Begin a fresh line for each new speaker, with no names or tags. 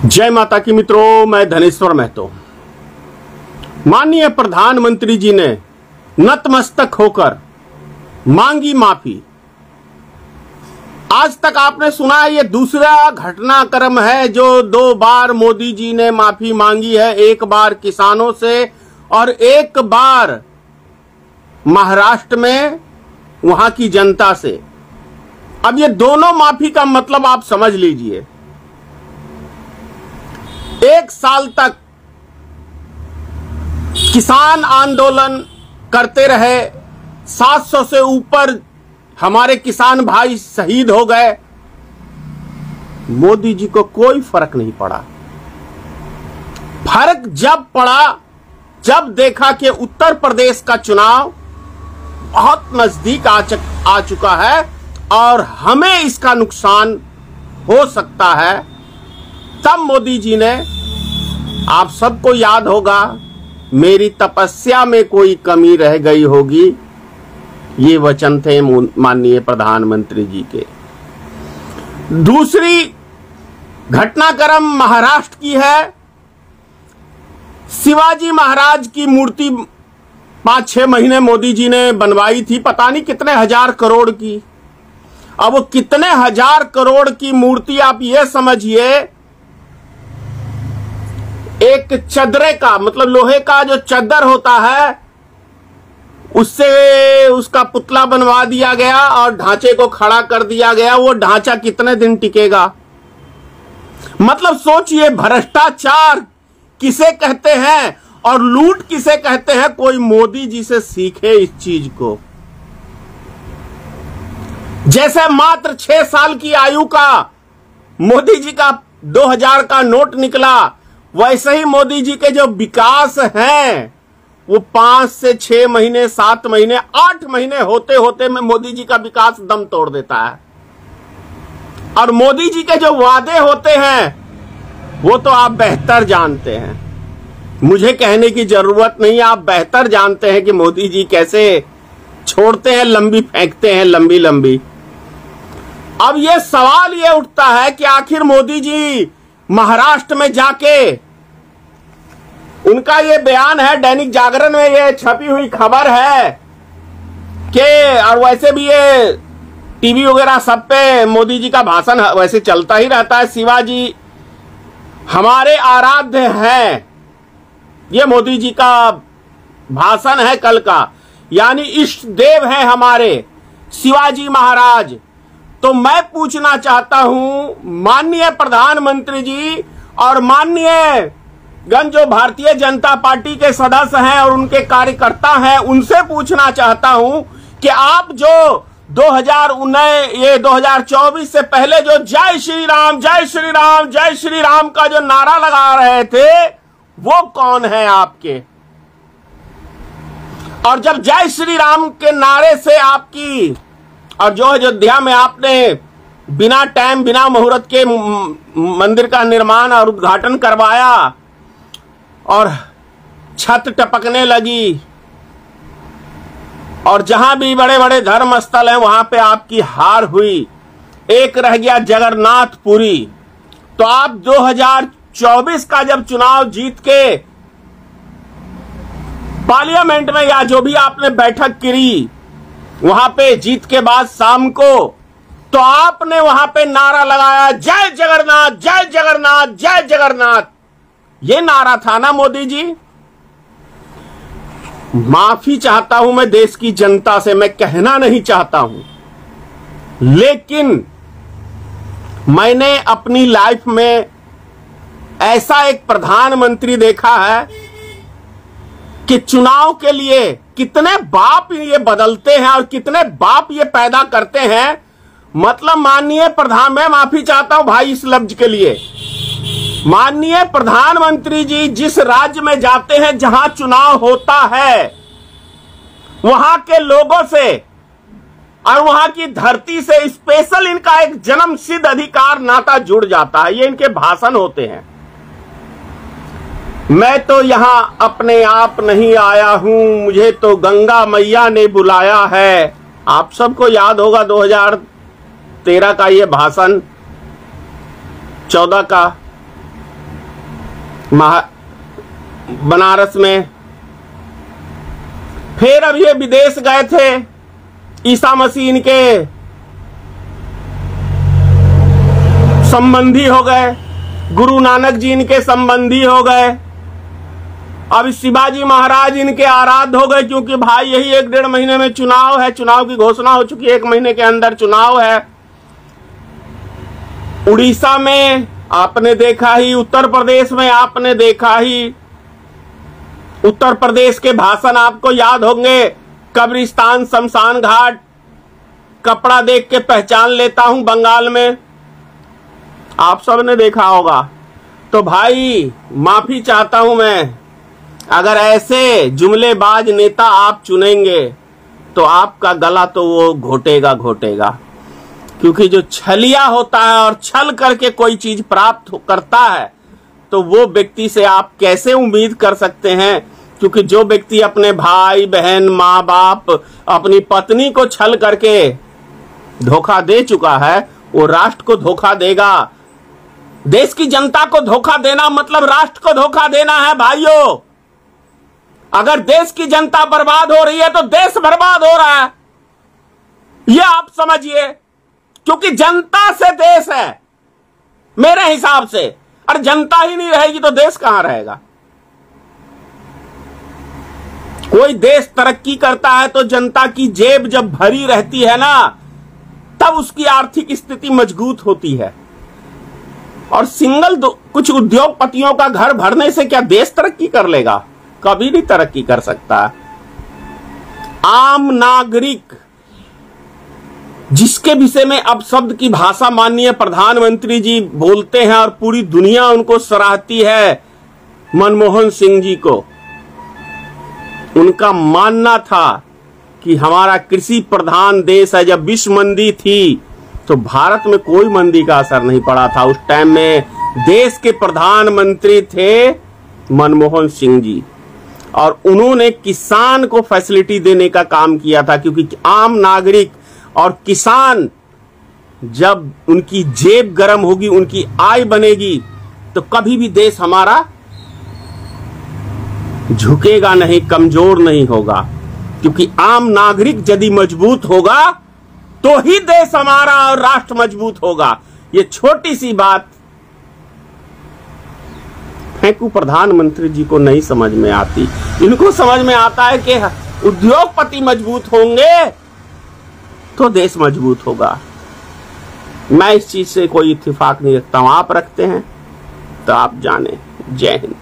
जय माता की मित्रों, मैं धनेश्वर महतो। माननीय प्रधानमंत्री जी ने नतमस्तक होकर मांगी माफी। आज तक आपने सुना है ये दूसरा घटनाक्रम है जो 2 बार मोदी जी ने माफी मांगी है, एक बार किसानों से और एक बार महाराष्ट्र में वहां की जनता से। अब ये दोनों माफी का मतलब आप समझ लीजिए। 1 साल तक किसान आंदोलन करते रहे, 700 से ऊपर हमारे किसान भाई शहीद हो गए। मोदी जी को कोई फर्क नहीं पड़ा। फर्क जब पड़ा, जब देखा कि उत्तर प्रदेश का चुनाव बहुत नजदीक आ चुका है और हमें इसका नुकसान हो सकता है, तब मोदी जी ने, आप सबको याद होगा, मेरी तपस्या में कोई कमी रह गई होगी, ये वचन थे माननीय प्रधानमंत्री जी के। दूसरी घटनाक्रम महाराष्ट्र की है। शिवाजी महाराज की मूर्ति 5-6 महीने मोदी जी ने बनवाई थी, पता नहीं कितने हजार करोड़ की। अब वो कितने हजार करोड़ की मूर्ति, आप ये समझिए, एक चदरे का, मतलब लोहे का जो चद्दर होता है, उससे उसका पुतला बनवा दिया गया और ढांचे को खड़ा कर दिया गया। वो ढांचा कितने दिन टिकेगा? मतलब सोचिए, भ्रष्टाचार किसे कहते हैं और लूट किसे कहते हैं। कोई मोदी जी से सीखे इस चीज को। जैसे मात्र 6 साल की आयु का मोदी जी का 2000 का नोट निकला, वैसे ही मोदी जी के जो विकास हैं वो 5 से 6 महीने, 7 महीने, 8 महीने होते होते में मोदी जी का विकास दम तोड़ देता है। और मोदी जी के जो वादे होते हैं वो तो आप बेहतर जानते हैं, मुझे कहने की जरूरत नहीं, आप बेहतर जानते हैं कि मोदी जी कैसे छोड़ते हैं लंबी, फेंकते हैं लंबी लंबी। अब ये सवाल ये उठता है कि आखिर मोदी जी महाराष्ट्र में जाके, उनका ये बयान है, दैनिक जागरण में ये छपी हुई खबर है कि, और वैसे भी ये टीवी वगैरह सब पे मोदी जी का भाषण वैसे चलता ही रहता है। शिवाजी हमारे आराध्य हैं, ये मोदी जी का भाषण है कल का, यानी इष्ट देव है हमारे शिवाजी महाराज। तो मैं पूछना चाहता हूं माननीय प्रधानमंत्री जी और माननीय गण जो भारतीय जनता पार्टी के सदस्य हैं और उनके कार्यकर्ता हैं, उनसे पूछना चाहता हूं कि आप जो 2024 से पहले जो जय श्री राम, जय श्री राम, जय श्री राम का जो नारा लगा रहे थे, वो कौन है आपके? और जब जय श्री राम के नारे से आपकी, और जो अयोध्या में आपने बिना टाइम, बिना मुहूर्त के मंदिर का निर्माण और उद्घाटन करवाया और छत टपकने लगी, और जहां भी बड़े बड़े धर्म स्थल हैं वहां पे आपकी हार हुई, एक रह गया जगन्नाथपुरी। तो आप 2024 का जब चुनाव जीत के पार्लियामेंट में, या जो भी आपने बैठक करी वहां पे जीत के बाद शाम को, तो आपने वहां पे नारा लगाया, जय जगन्नाथ, जय जगन्नाथ, जय जगन्नाथ। ये नारा था ना मोदी जी? माफी चाहता हूं मैं देश की जनता से, मैं कहना नहीं चाहता हूं, लेकिन मैंने अपनी लाइफ में ऐसा एक प्रधानमंत्री देखा है कि चुनाव के लिए कितने बाप ये बदलते हैं और कितने बाप ये पैदा करते हैं। मतलब माननीय प्रधान, मैं माफी चाहता हूं भाई इस लफ्ज के लिए, माननीय प्रधानमंत्री जी जिस राज्य में जाते हैं जहां चुनाव होता है, वहां के लोगों से और वहां की धरती से स्पेशल इनका एक जन्म सिद्ध अधिकार नाता जुड़ जाता है। ये इनके भाषण होते हैं। मैं तो यहां अपने आप नहीं आया हूं, मुझे तो गंगा मैया ने बुलाया है। आप सबको याद होगा 2013 का ये भाषण, 14 का, बनारस में। फिर अब ये विदेश गए थे, ईसा मसीह इनके संबंधी हो गए, गुरु नानक जी इनके संबंधी हो गए। अब शिवाजी महाराज इनके आराध्य हो गए, क्योंकि भाई यही 1-1.5 महीने में चुनाव है, चुनाव की घोषणा हो चुकी है, 1 महीने के अंदर चुनाव है। उड़ीसा में आपने देखा ही, उत्तर प्रदेश में आपने देखा ही। उत्तर प्रदेश के भाषण आपको याद होंगे, कब्रिस्तान, शमशान घाट, कपड़ा देख के पहचान लेता हूं। बंगाल में आप सब ने देखा होगा। तो भाई माफी चाहता हूं मैं, अगर ऐसे जुमलेबाज नेता आप चुनेंगे तो आपका गला तो वो घोटेगा घोटेगा, क्योंकि जो छलिया होता है और छल करके कोई चीज प्राप्त करता है तो वो व्यक्ति से आप कैसे उम्मीद कर सकते हैं, क्योंकि जो व्यक्ति अपने भाई बहन, माँ बाप, अपनी पत्नी को छल करके धोखा दे चुका है वो राष्ट्र को धोखा देगा। देश की जनता को धोखा देना मतलब राष्ट्र को धोखा देना है भाइयों। अगर देश की जनता बर्बाद हो रही है तो देश बर्बाद हो रहा है, यह आप समझिए, क्योंकि जनता से देश है मेरे हिसाब से। और जनता ही नहीं रहेगी तो देश कहां रहेगा। कोई देश तरक्की करता है तो जनता की जेब जब भरी रहती है ना, तब उसकी आर्थिक स्थिति मजबूत होती है। और कुछ उद्योगपतियों का घर भरने से क्या देश तरक्की कर लेगा? कभी नहीं तरक्की कर सकता। आम नागरिक, जिसके विषय में अब शब्द की भाषा माननीय प्रधानमंत्री जी बोलते हैं और पूरी दुनिया उनको सराहती है, मनमोहन सिंह जी को। उनका मानना था कि हमारा कृषि प्रधान देश है। जब विश्व मंदी थी तो भारत में कोई मंदी का असर नहीं पड़ा था। उस टाइम में देश के प्रधानमंत्री थे मनमोहन सिंह जी, और उन्होंने किसान को फैसिलिटी देने का काम किया था, क्योंकि आम नागरिक और किसान जब उनकी जेब गर्म होगी, उनकी आय बनेगी, तो कभी भी देश हमारा झुकेगा नहीं, कमजोर नहीं होगा। क्योंकि आम नागरिक यदि मजबूत होगा तो ही देश हमारा और राष्ट्र मजबूत होगा। ये छोटी सी बात फेंकू प्रधानमंत्री जी को नहीं समझ में आती। इनको समझ में आता है कि उद्योगपति मजबूत होंगे तो देश मजबूत होगा। मैं इस चीज से कोई इत्तेफाक नहीं रखता हूं, आप रखते हैं तो आप जाने। जय हिंद।